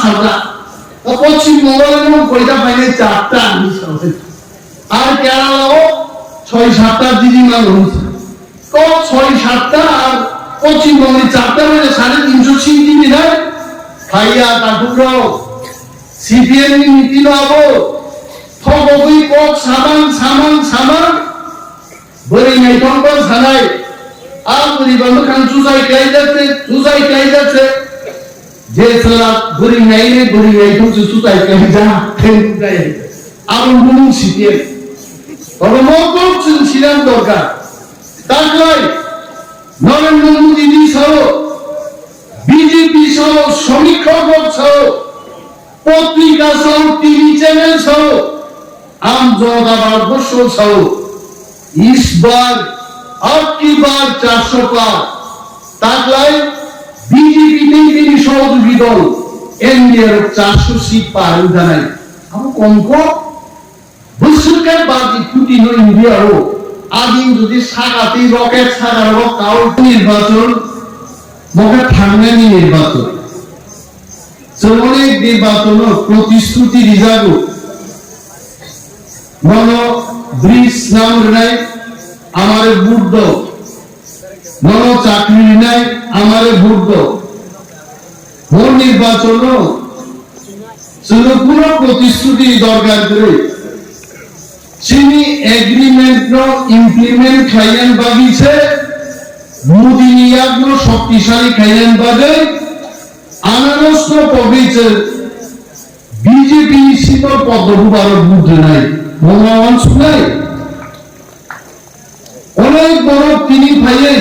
সাজা পশ্চিমবঙ্গের এবং কয়টা পাইলে 4টা আর কেরালাও 6-7টা দিদিমা রয়েছে তো 6-7টা আর পশ্চিমবঙ্গে 4টা মানে 350 সিটি বিধায় খাইয়া কাঠুরা সিপিএম নীতি লাবো থবই কক সামান বলি নাই তখন সানাই আর পরিবন্ধ খান চুজাই খাই যাচ্ছে যে সালা বলি নাই তো চুজাই খাই যা খেলুকাই আর বলুন সিপিএম তবে মকল ছিলাম দরকার তাই নরেন্দ্র মোদী সহ বিজেপি সহ সমীক্ষক সহ পত্রিকা সহ টিভি চ্যানেল সহ आम जनता भारतवर्ष सह इस बार अब की बार 400 पार ताकलाय बीजेपी सहयोगी दल एनडीए 400 सीट पार जानाय हम कमको बोसोरकार बादि कुटी न इंडिया हो आदिम যদি সাগাতি রকেট ছাড়ার কাউ নির্বাচন মকে থামনানি নির্বাচন চলনে নির্বাচন প্রতিশ্রুতি রিজার্ভ মনো ব্রিজ নাম নাই আমারে বুদ্ধ মনো চাকরি নাই আমারে বুদ্ধ ভোট নির্বাচন শুধু পুরো প্রতিশ্রুতি দরকার করে চিনি এগ্রিমেন্ট নো ইমপ্লিমেন্ট খাইয়েন বাগিছে মোদি নিয়াগ্ন শক্তিশালী খাইয়েন বাগে আনারস পবিত্র বিজেপি নিশ্চিত পদ্মভূবার বুদ্ধ নাই মনোমান শুনাই অনেক বড় তিনি ভাইয়ে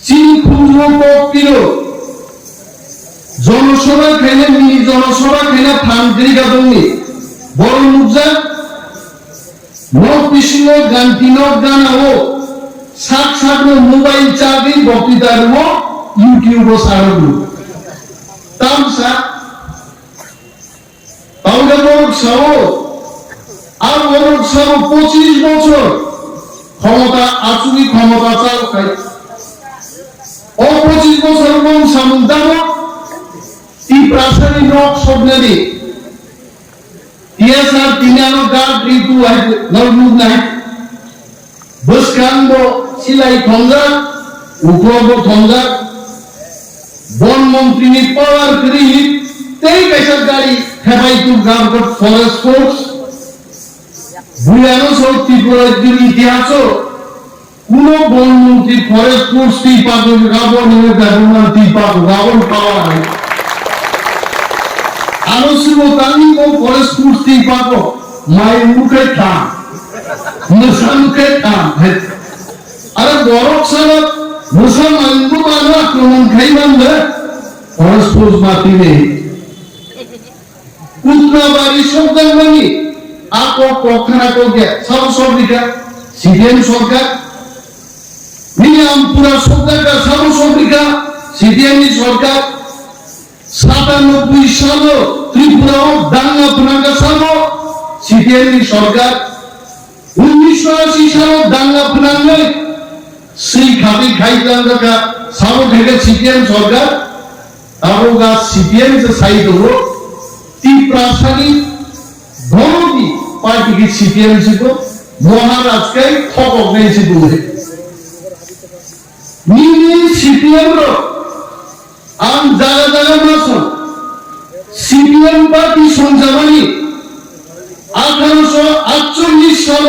চিনি ক্ষুদ্র পক্ষীর জনসভা খাইলে মিনি জনসভা খাইলে ফান্ডেরিকা দঙ্গি বড় মুজা নকৃষ্ণ গান তিনক গান ও সাত মোবাইল চাবি বক্তৃতার ও ইউটিউব ও সারগু তামসা তাহলে বড় সহ আর বড় সহ 25 বছর ক্ষমতা আচুরি ক্ষমতা চাল খাই ও 25 বছর মন সামুদাম তি প্রাসানি নক সবনেদি টিএসআর তিনানো গার ঋতু আছে নরমুদ নাই বসকান্দ সিলাই খঞ্জা উপরব খঞ্জা বন মন্ত্রী নি পাওয়ার করি তেই পেশার গাড়ি হেবাইতুর গামকট ফরেস্ট ফোর্স বুয়ানো সত্যি প্রয়োগের ইতিহাস কোন বনমন্ত্রী ফরেস্ট ফোর্স টি পাগল রাবণ ব্যবহার টি পাগল রাবণ পাওয়া হয় আলোসিব তানি ও ফরেস্ট ফোর্স টি পাগল মাই মুখে থাম মুসামুখে থাম আরে বরক সারা মুসলমান বুবানো আক্রমণ খাইবান দে ফরেস্ট ফোর্স মাটি নেই কুত্রাবাড়ি সরকারবাণী আপো পক্ষানা কোকে সব লিখা সিপিএম সরকার নিয়ামপুরা সরকারটা সব লিখা সিপিএম সরকার 97 সাল ত্রিপুরা দাঙ্গা পুনাঙ্গা সাল সিপিএম সরকার 1980 সাল দাঙ্গা পুনাঙ্গা সেই খাবি খাইতাঙ্গা সাল থেকে সিপিএম সরকার তারগা সিপিএম যে সাইড হলো ত্রিপ্রাসানি ধরনি পার্টি की सीपीएम से तो महाराज के ठोक नहीं से दूर नीनी सीपीएम रो आम जगह मासो सीपीएम पार्टी संजावानी 1848 साल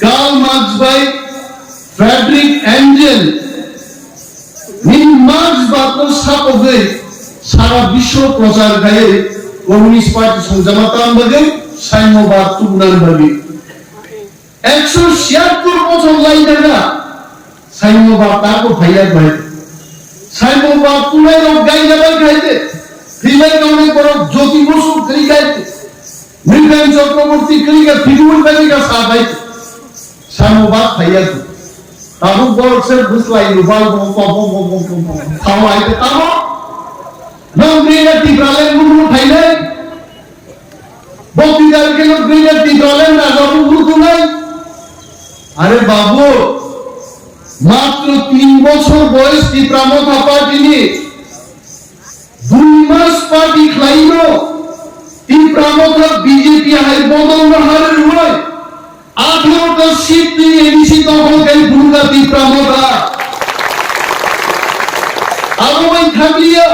Karl Marx by Friedrich Engels इन मार्क्स बात साप गए सारा विश्व प्रचार गए कम्युनिस्ट पार्टी संजामाताम बगे সাম্যবাদ তুলনার ভাবে 176 বছর লাইন না সাম্যবাদ তাকো ভাইয়া ভাই সাম্যবাদ তুলাই রব গাই যাবে খাইতে ফ্রিলাই কাউনে বড় জ্যোতি বসু করি গাইতে মৃগান চক্রবর্তী করি গা ফিগুল করি গা সাবাই সাম্যবাদ ভাইয়া তো তাবু বড় সে বুঝলাই রুবাল খাওয়াইতে তাবো নংরিনা টিপ্রালেন গুরু খাইলে বক্তৃতার কেন গ্রিনের দিগলেন না জবুগুরু নাই আরে বাবু মাত্র 3 বছর বয়স ত্রিপ্রামথা পার্টি নিয়ে 2 তীব্রামতা বিজেপি হাই বদল হারের হয় 18টা সিট নিয়ে এডিসি দখলকারী ভূমিকা তীব্রামতা আবহাওয়াই থাকলিয়া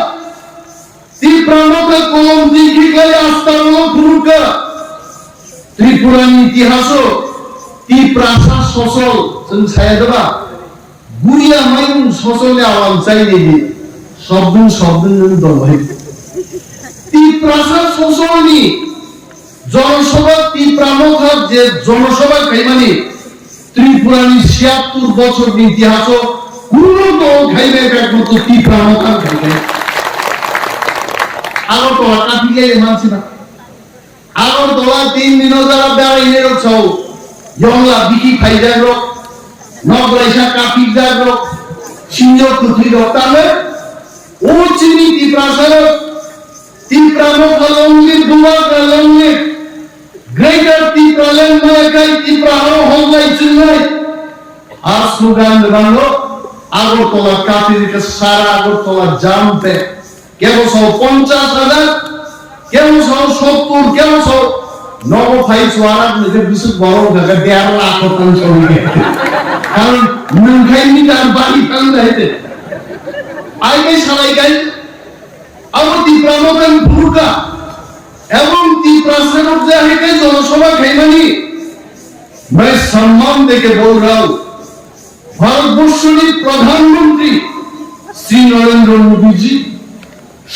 তীব্রামতা কলম দীর্ঘিকায় আস্তাবল ভূমিকা ত্রিপুরার ইতিহাস তীব্রাসা সচল जों ছায়া দেবা গুড়িয়া মাইন সচলে আওয়াল চাই নেই শব্দ দলবাই তীব্রাসা সচলনি জনসভা তীব্রামতা যে জনসভা খাইমানি ত্রিপুরানি 76 বছর ইতিহাস কোন দল খাইবে একমাত্র তীব্রামতা খাইবে আগরতলা কাটিয়ে মানছি না আগরতলা 3 দিন যারা বেড়াইলে রছাও ইংলা বিকি ফাইজার রক নগরাইসা কাফি যার রক সিংহ কুথি রক তাহলে ও চিনি তীব্রাসার তীব্রামতা লঙ্গি দুয়া লঙ্গি গ্রেটার তীব্রালেন মায়াকাই তীব্রাহর হল্লাই চিল্লাই আর স্লোগান দেবানো আগরতলা কাফিরকে সারা আগরতলা জামতে কেবল 50,000 কেবল 70 কেবল নবফাই সোয়ারা নিজে বিশু বড় জায়গা 1.5 লাখ শতাংশ হয়ে কারণ নংখাইনি তার বাড়ি কান দাইতে আইকে সালাই গাই আমার তীব্রামতান ভূমিকা এবং তীব্রাসেনক যে হেকে জনসভা খাইমানি मैं सम्मान देके बोल रहा हूं ভারতবর্ষের প্রধানমন্ত্রী শ্রী নরেন্দ্র মোদী জি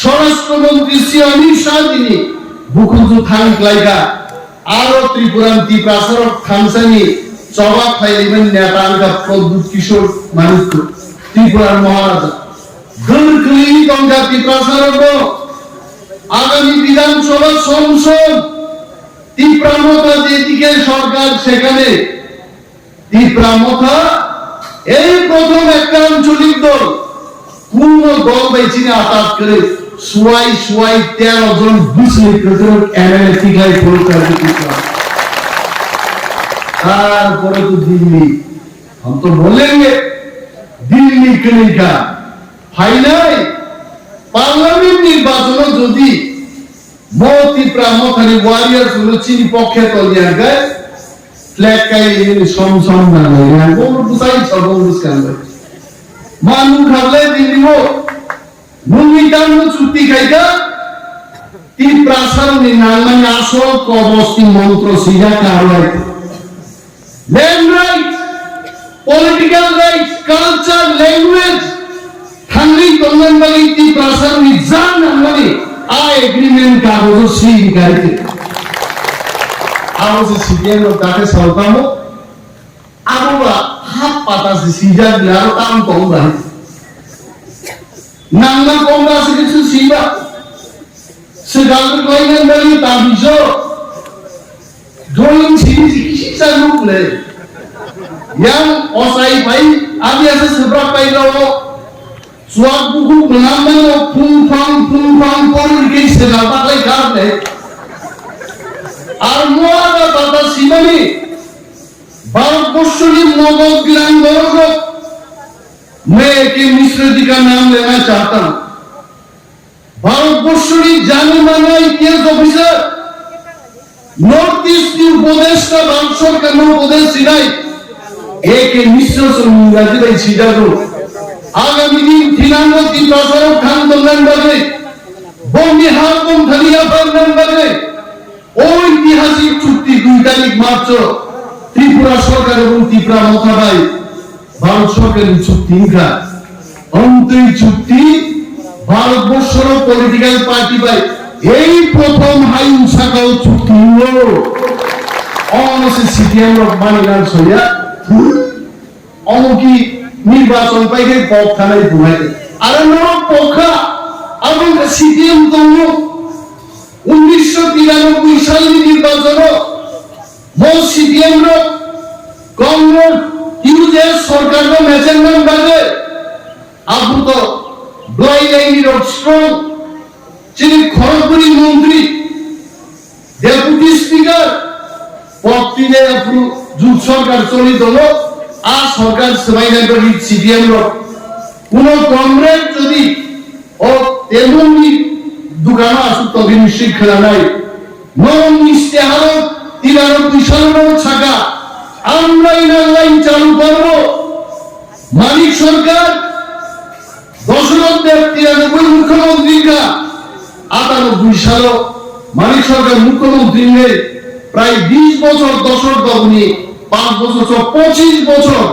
স্বরাষ্ট্রমন্ত্রী শ্রী অমিত শাহ তিনি বুকুজু থাং লাইকা আরো ত্রিপুরান তীব্রাসর খানসানি জবাব ফাইলিবেন নেতাঙ্গা প্রদ্যুৎ কিশোর মানিক ত্রিপুরার মহারাজা গণকলি গঙ্গা তীব্রাসর আগামী বিধানসভা সংসদ তীব্রামতা যেদিকে সরকার সেখানে তীব্রামতা এই প্রথম একটা আঞ্চলিক দল পূর্ণ দল বেচিনে আতাত করে সুয়াই 13 জন বিশ্ববিদ্যালয়ের এমএলএ ঠিকাই পরিষ্কার দিতে তারপরে তো দিল্লি हम तो बोलेंगे दिल्ली कलिका ফাইনাল পার্লামেন্ট নির্বাচন যদি মতি প্রামখানি ওয়ারিয়ার্স হলো চিনি পক্ষে তলিয়ার গায় ফ্ল্যাগ কাইলি সমসম না হয় বড় বুঝাই সব বুঝকান মানু খালে দিলিও মুমিটান চুক্তি খাইকা তি প্রাসার নি নালমানি আসল কবস্তি মন্ত্র সিজা কারলাই land right political right culture language খালি তঙ্গনবালি তি প্রাসার নি জান নালমানি आ एग्रीमेंट कागज स्वीकार आवाज सीएम ताके सल्तामो आबा हात पाता सीजा बिहार काम कम रहे नांगा कम रासे किछु सीबा सेगाल कोइने बलि ताबिजो ड्रॉइंग सीरीज किसी चालू ले yang osai pai abi asa sebra pai lo suat buku menambah pungfang polri sedang pakai karne armuara tata simani Bharatvarsh Mughal गिरान गौरव मैं एक मिश्र जी का नाम लेना चाहता हूं भारतवर्ष जाने माना इतिहास ऑफिसर नॉर्थ ईस्ट उपदेश का राज्य सरकार में उपदेश सिनाई एक मिश्र से इंग्रजी में सीधा दो आगामी दिन थिनांगो তীব্রাসরক খান দলন বাজে বমি হাকম খালিয়া ফান্ডন বাজে ঐতিহাসিক চুক্তি 2 তারিখ মার্চ ত্রিপুরা সরকার এবং তীব্রামতা ভাই ভারত সরকারের চুক্তি ইনকা অন্তই চুক্তি ভারতবর্ষের পলিটিক্যাল পার্টি ভাই এই প্রথম হাইউসাকাও চুক্তি হলো অনসি সিটিএম অফ মানিলান সইয়া অমকি নির্বাচন পাইকে পথ থানায় ঘুমাই আর নরক পক্ষা এবং সিটিএম দল 1993 সালের নির্বাচন মোট সিটিএম র কংগ্রেস ইউজেস সরকার র মেজরমেন্ট বাজে আবুত ব্লাই লাইনের স্ট্রং যিনি খড়গপুরি মন্ত্রী ডেপুটি স্পিকার পত্রিনে যুগ সরকার চলিত হলো आ सरकार सबाई ने बड़ी सीडीएम रो কোনো কংগ্রেস যদি ও তেমনি দুগানা আসু তবে নিশ্চয় খেলা নাই নরম ইশতেহারত 93 সালের ছাকা আমরা ইনার লাইন চালু করব। মালিক সরকার দশরথ দেব 93 মুখ্যমন্ত্রীরা 98 সালে মালিক সরকার মুখ্যমন্ত্রী হয়ে প্রায় 20 বছর দশরথ বাবু নিয়ে 5 বছর 25 বছর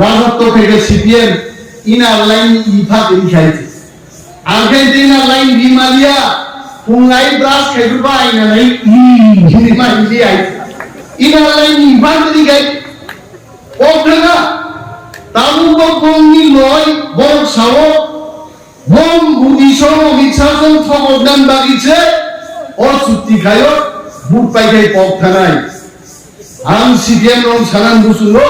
রাজত্ব থেকে সিপিএম ইনার লাইন ইফা খাইছে। আর খাইতে ইনার লাইন বিমালিয়া পুঙ্গাই ব্রাস খেলবা আইনা নাই হিরিমা হিলি আইছে ইনার লাইন ইফা খাই ওঠেনা তাবু বঙ্গি লয় বড় সাও মম বুদিশো মিছাজন থবদান বাগিছে ও চুক্তি খায়ো বুট পাইকাই পক্ষানাই আম সিপিএম রং সানান বুসুলো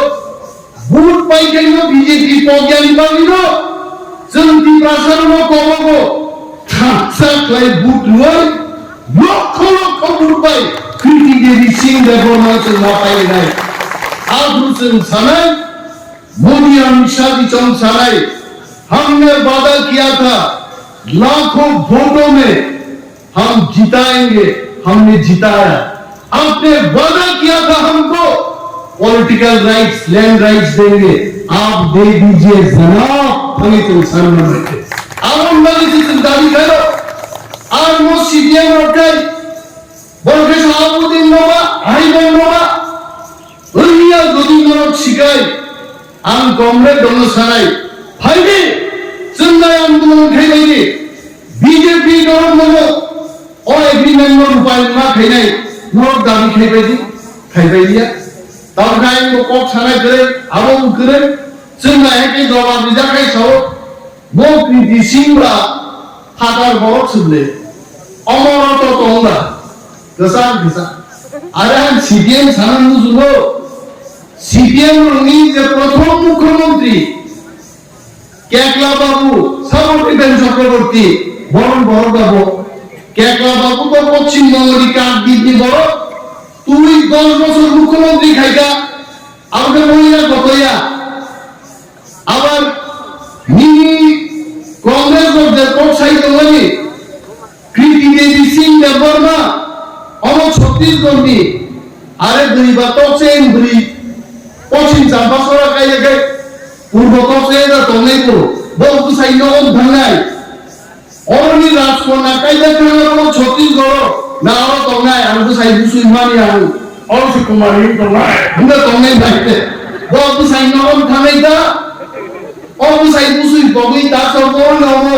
বুট পাইকাইনো বিজেপি পজ্ঞানী বাগিনো জন্তি প্রাসারনো কবগো থাকসাকলাই বুট লয় লক্ষ লক্ষ বুট পাই কৃতি দেবী সিং দেবর মাসে না পাই নাই আদরুসেন সানাই मोदी अमित शाह की चमचाई हमने वादा किया था लाखों वोटों में हम जिताएंगे, हमने जिताया। आपने वादा किया था हमको पॉलिटिकल राइट्स, लैंड राइट्स देंगे, आप दे दीजिए जनाब। हमें तो सामने रखे आवाम वाली से दावी करो आज वो सीपीएम रखे बोलके सभापति नोबा आई बन नोबा दुनिया যদি নরক শিখায় आम कॉमरेड दोनों सराय फाइदे जिंदा आंदोलन खेलेंगे बीजेपी नरक मनो और एग्रीमेंट में रुपये ना खेले नरक दाबी खेलेगी खेलेगी तब गाय को कॉक सराय करे आवाम करे जिंदा है कि जवाब दिया कैसा हो वो कृति सिंगा हाथार बहुत सुबले अमरत तो होगा दसार दसा अरे हम सीपीएम सानंद जुलो सीपीएम रंगी যে প্রথম মুখ্যমন্ত্রী কেকলা বাবু সাবর্তীবেন চক্রবর্তী বরণ বড় বাবু কেকলা বাবু তো পশ্চিমবঙ্গের কাজ দিদি বড় তুই 10 বছর মুখ্যমন্ত্রী খাইকা আমাকে বলিয়া কতইয়া আবার মিনি কংগ্রেস দলের প্রসারিত হলি কৃতি দেবী সিং দেববর্মা অন ছত্তিশগড় আরে দুই বা তো চেন দুই पश्चिम चंपासरा का ये पूर्व तो से ना तोने को बहुत सही लोग धंगाई और भी राजकोना का ये करना वो छत्तीसगढ़ ना और तोंगाई हमको सही दूसरी मानी आलू और से कुमारी तोंगाई हमने तोंगाई बैठे बहुत सही लोग धंगाई था और भी सही दूसरी बगी तासर को ना वो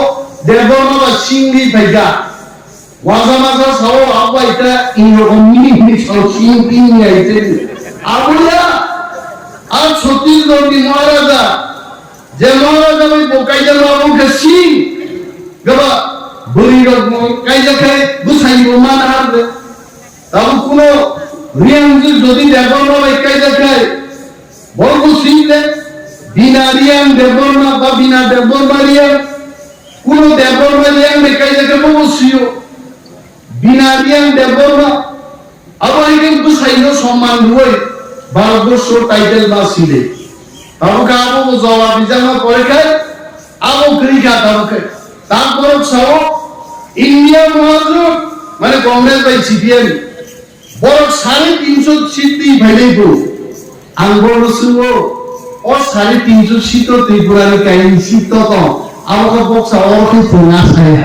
देवों ना सिंगी भेजा वाजा माजा साओ आपका इतना इन लोगों ने साओ सिंगी नहीं आये थे आबुला आज छत्तीसगढ़ की महाराजा जे महाराजा में बोकाइजा लोगों के सिंह गबा बुरी लोग काइजा के गुसाई को मान हार दे तब कुनो रियांग जोदी देवर ना काइजा के बोलको सिंह ले बिना रियांग देवर ना बा बिना देवर मारिया कुनो देवर मारिया में काइजा के बोलो सियो बिना रियांग देवर ना अब आइए गुसाई नो सम्मान हुए ভারতবর্ষ টাইটেল বা সিলে তারকা আবু জবাব জামা করে খায় আবু ক্রিকা তারপর সব ইন্ডিয়া মহাজোট মানে কংগ্রেস বাই সিপিএম বড় 350 সিট দিয়ে ভাইলেই তো আঙ্গল সুও ও 350 সিট ত্রিপুরার কাইন সিট তো আমাকে বক্সা ওর ফোনা ছায়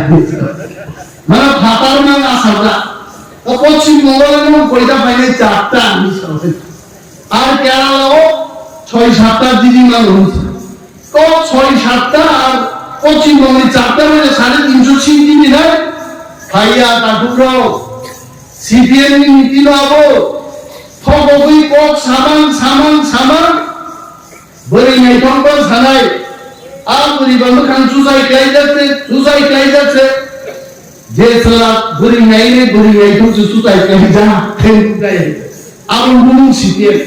মানে ফাটার না আসাটা তো পশ্চিম বঙ্গের কয়টা পাইলে 4টা আমি সবাই আর কেরালাও 6-7টা দিদি মানুষ তো 6-7টা আর পশ্চিমবঙ্গে 4টা মানে 350 সিট দিবি না ভাইয়া কাকুরাও সিপিএম নীতি লাবো থবই কক সামান বলি নাই কোন ছানাই আর বলি বন্ধ খান সুজাই কাই যাচ্ছে যে সালা বলি নাই তো সুজাই কাই যা খেল গায় আর উনি সিপিএম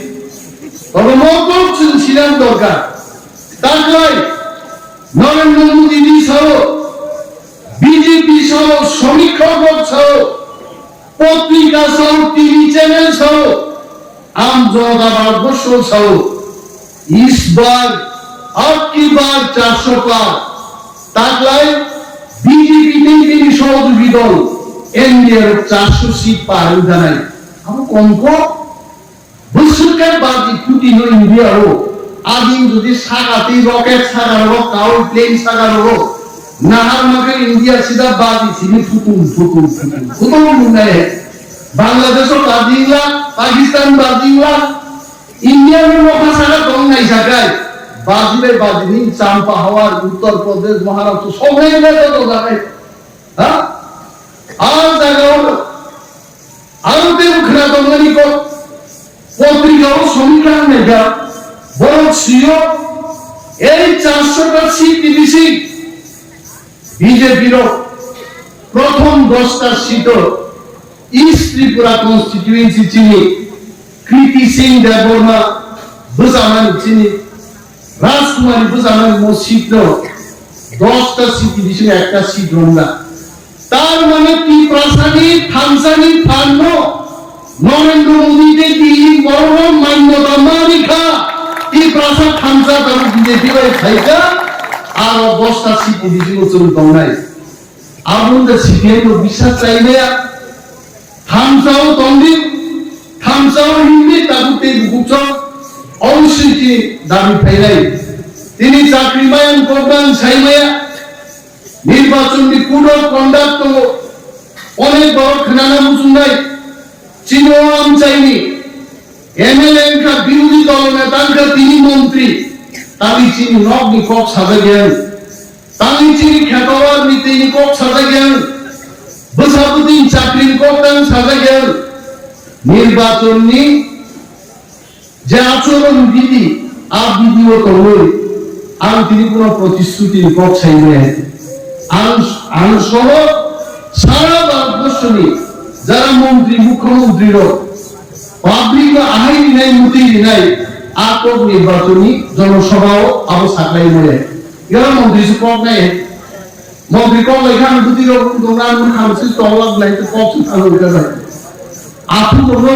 তবে মকম ছিলেন দরকার তাই নরেন্দ্র মোদী সহ বিজেপি সহ সমীক্ষক সহ পত্রিকা সহ টিভি চ্যানেল সহ आम जनता भारतवर्ष सह इस बार अब की बार 400 पार ताकलाय बीजेपी सहयोगी दल ইন্ডিয়ার 400 সিট পার জানাই আমি কমক বসুকার বাদি কুটি ন ইন্ডিয়ারও আদিন যদি সাগাতে রকেট সাগারো কাউ প্লেন সাগারো নাহার মাকে ইন্ডিয়া সিধা বাদি ছিনি ফুতুম মুন্নাই বাংলাদেশও বাদিংলা পাকিস্তান বাদিংলা ইন্ডিয়ার মহা সাগা দং নাই জায়গায় বাজিলে বাজিনি চাম্পা হাওয়ার উত্তর প্রদেশ মহারাষ্ট্র সব হয়ে গেছে তো জায়গায় হ্যাঁ আর জায়গাও আরো মুখরা দঙ্গনি কো পত্রিকাও সমীক্ষা নেগা বড় ছিল এই 400টা সিট টিভিসি বিজেপির প্রথম 10টা সিট ইস্ট ত্রিপুরা কনস্টিটিউয়েন্সি চিনি কৃতি সিং দেববর্মা বুঝামান চিনি রাজকুমারী বুঝামান মসজিদ 10টা সিট টিভিসি একটা সিট রংলা তার মানে কি প্রাসাদিক থামসানি ফান্ন নরেন্দ্র মোদী কে দিল্লি বড় মান্যতা মালিকা এই প্রাসাদ থামসা তার বিজেপি এর খাইকা আর 10টা সিট দিছিল চলুন নাই আমাদের সিপিএম এর বিশ্বাস চাইলে থামসাও তন্দি থামসাও হিন্দি তাগুতে গুছ অবশ্যই কি দাবি ফাইলাই তিনি চাকরি বায়ন করবেন সাইমায়া নির্বাচনী কোড অফ কন্ডাক্ট অনেক বড় খানানা মুসুন্দাই চিনোয়াম চাইনি এমএলএ का বিরোধী দল নেতা তিনি মন্ত্রী তালি চিনি নগ্নি কক সাজা গেল তালি চিনি খেতওয়ার নীতি কক সাজা গেল বসাবুদ্দিন চাকরি করতেন সাজা গেল নির্বাচনী যে আচরণ বিধি আর বিধিও করবে আর তিনি কোন প্রতিশ্রুতি কক চাইবে সহ সারা ভারতবর্ষ যারা মন্ত্রী মুখ্যমন্ত্রীর পাবলিক আহাইনি নাই মুতিনি নাই আটক নির্বাচনী জনসভাও আবো সাকলাই মরে এরা মন্ত্রী কক নাই মন্ত্রী কক এখানে দুটি রকম দোকান খামসি তলাব নাই তো কক আলো এটা যায় আপু বড়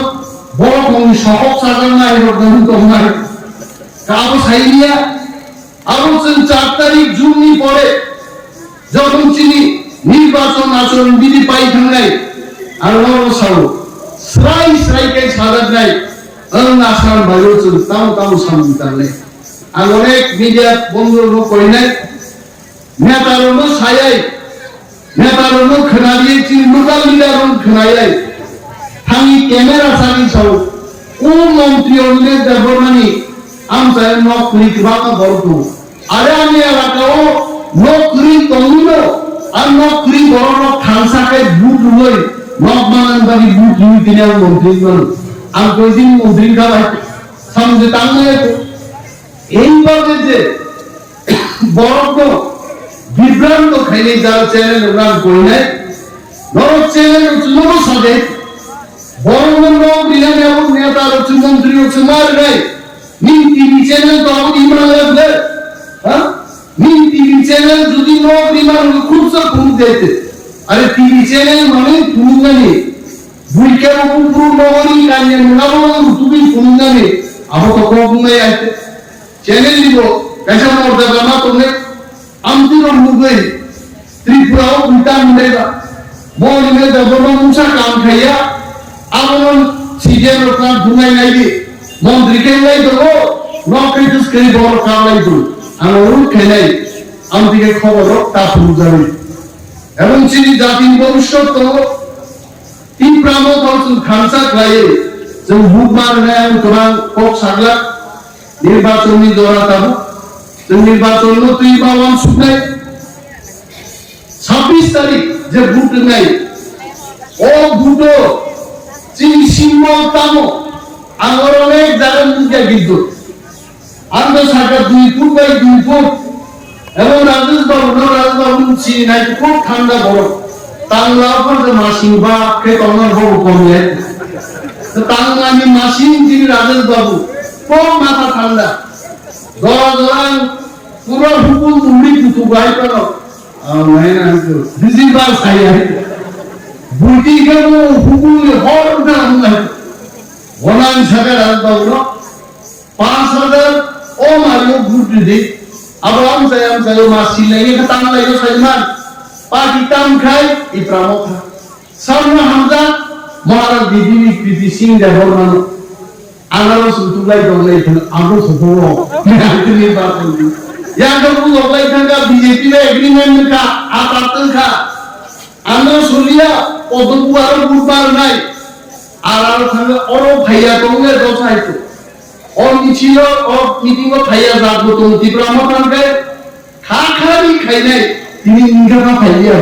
বড় কোন সহজ সাধারণ নাই রকম তো নাই কাবো সাইলিয়া আবো 4 তারিখ জুন নি পরে যখন চিনি নির্বাচন আচরণ বিধি পাই থাঙ্গাই আর নরসাও শ্রাই কে সাদা নাই আসার বাইরে চল তাও সামনে তালে আর অনেক মিডিয়া বন্ধুরা কই নাই নেতারনো ছায়াই নেতারনো খনারিয়ে চিনি লোকাল মিডিয়ারন খনাইলাই থামি ক্যামেরা সানি সাও ও মন্ত্রী অন্যের দেবমানি আমসায় নকরি কিভাবে বলতো আরে আমি এলাকাও নকরি তঙ্গুলো আর নকরি বড় খানসাকে বুট লই নকমানান বাড়ি বুট লই তিনি মন্ত্রী বল আর কইদিন মন্ত্রী খাওয়াই সমঝে তাঙ্গে এইভাবে যে বড় বিভ্রান্ত খাইলে যারা চ্যানেল রান করি নাই বড় চ্যানেল চুলো সাজে বড় বড় বিধানে এবং নেতা হচ্ছে মন্ত্রী হচ্ছে মার নাই নিন টিভি চ্যানেল তো আমাকে ইমান লাগবে হ্যাঁ নিন টিভি চ্যানেল যদি লোক ইমান খুব সব কম দিতে আরে টিভি চ্যানেল মানে তুমি জানি বুইকের উপর নগরী কানে নাও তুমি কোন জানে আবো তো কম নাই আছে চ্যানেল দিব कैसा मोर्चा करना तुमने আমতির মুগে ত্রিপুরাও উল্টা মুন্ডেবা মন মে দেবন মুসা কাম খাইয়া আমন সিজে রকম দুনাই নাইবি মন্ত্রী কে নাই দেবো নকরি তো স্ক্রি বড় কাম নাই তো আমন খেলাই আমতিকে খবর তা পুজারি এবং চিনি জাতি ভবিষ্যৎ তো তিন প্রামো কলসুন খানসা খাইয়ে যে বুধবার নেয় তোমার কক সাগলা নির্বাচনী দরা তাবু নির্বাচন তুই বাবান শুনাই 26 তারিখ যে ভোট নাই ও ভোটো চিনি সিম্বল তামো আমার অনেক জায়গা মুখে কিন্তু আন্দ সরকার 2 ফুট বাই 2 ফুট এবং রাজবাবু চিনি নাই খুব ঠান্ডা বরফ তাংলা উপর যে মাসিং বা কে কমর বড় কমে তো তাংলা আমি মাসিং চিনি রাজবাবু খুব মাথা ঠান্ডা দরান পুরো হুকুম মুড়ি পুতু গাই করো मैं ना तो दूसरी बार सही है बुटी के वो हुकुम और ना हम वनान सके राजबाबू नो 5000 ओ मारियो बुटी दे अब हम से मासी नहीं है तांग लाइयो सलमान पार्टी ताम खाए ई प्रमुख সামনে হামজা মহারাজ দিদি প্রীতি সিং দেববর্মন আনারস উঠুলাই দলাই আমরা ছোট নির্বাচন ইয়াদের দলাই থাকা বিজেপি এগ্রিমেন্ট কা আতাতন কা আমরা সলিয়া পদবু আর বুবার নাই আর থাকা অর ভাইয়া তোমরা দসাইতো অর মিছিল অর মিটিং ভাইয়া যাবো তো তীব্রাম থানকে খাখারি খাই নাই তিনি ইনকামা ভাইয়া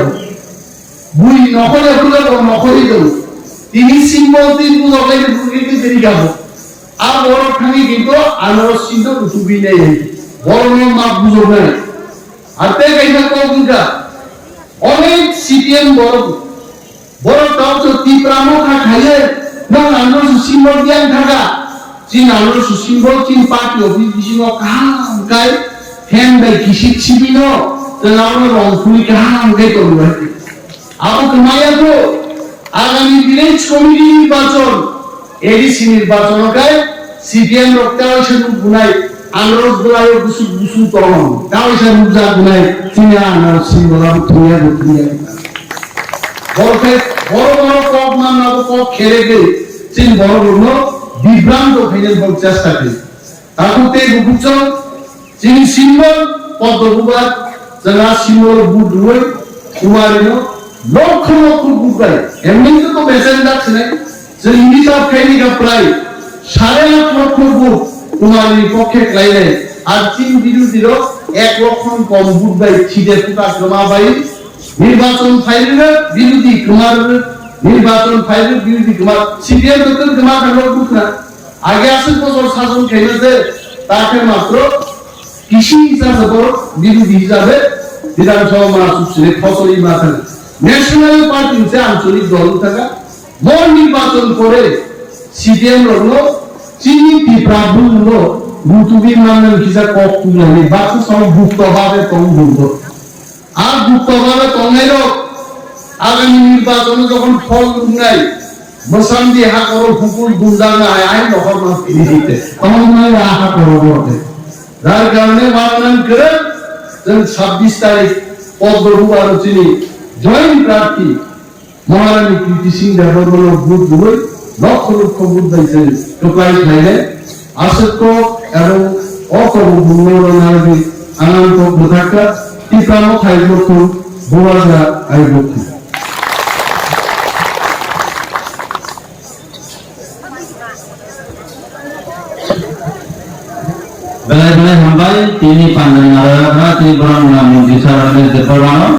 বুই নকলে হলে নকলি দেব তিনি সিম্বল তিন দলাই বুকে দেরি গাবো আর বড় খানি কিন্তু আনারস চিন্ত সুবি নেই বড় মাপ বুঝো না আর তে কাইনা কোনটা অনেক সিপিএম বড় তাও তো তীব্রামো খাইয়ে না আনারস সিম্বল দিয়ান থাকা চিন আনারস সিম্বল চিন পার্টি অফিস বিশিনো কাম গাই হ্যান্ড বাই কিসি ছিবিনো নাও রংপুরি কাম গাই তো লয় আবু কমায়া তো আগামী ভিলেজ কমিটি নির্বাচন এডিসি নির্বাচন গায় সিপিএম রক্তাওয়াইছে গুনাই আনারস গুলায় গুসু গুসু তরম তাওইছে রূপজা গুনাই চিনা আনারস সিম্বলা তুইয়া গুতুইয়া বড় বড় কক মানব কক খেলে গে চিন বড় বড় বিভ্রান্ত খাইলে বল চেষ্টা করে তাকুতে গুপুচন চিন সিম্বল পদ্মবুবা জানা সিম্বল বুট রই কুমারিনো লক্ষ লক্ষ বুবাই এমনি তো মেসেঞ্জার ছিলেন যে ইংলিশ অফ খাইনিকা প্রায় 8.5 লক্ষ বুট কুমারীর পক্ষে ক্লাইলে আর চিন বিরোধীর 1 লক্ষ কম বুট বাই ছিদে ফুটা জমা বাই নির্বাচন ফাইলের বিরোধী কুমার নির্বাচন ফাইলের বিরোধী কুমার সিপিএম তো জমা থাকলো বুট না আগে আসে বছর শাসন খেলেছে তাকে মাত্র কৃষি হিসাবে বিরোধী হিসাবে বিধানসভা মাসুক ছিল ফসলি মাথা ন্যাশনাল পার্টি যে আঞ্চলিক দল থাকা মন নির্বাচন করে সিপিএম রলো চিনি তীব্রাবু হলো রুতুবির নামে কিসা কক তুলে বাকি সব গুপ্তভাবে তং বলতো আর গুপ্তভাবে তংের আগামী নির্বাচনে যখন ফল নাই বসান দিয়ে হা করো হুকুল গুন্ডা না আয় নকল মাস কিনে দিতে তখন নয় আহা করো বলতে যার কারণে বাংলান করে 26 তারিখ পদ্মবু আর চিনি জয়েন্ট প্রার্থী মহারানী কীর্তি সিং দেববর্মন বুথ দুই লক্ষ লক্ষ বুথ দিয়েছেন টোকাই খাইলে আসক্ত এবং অকর্মী আনন্দ বোধাকা টিকানো খাইব তো বোয়াজা আইব বেলায় বেলায় হামবাই তিনি পান্ডানি নারায়ণরা তিনি বরং নাম মন্দির সারানের দেববর্মন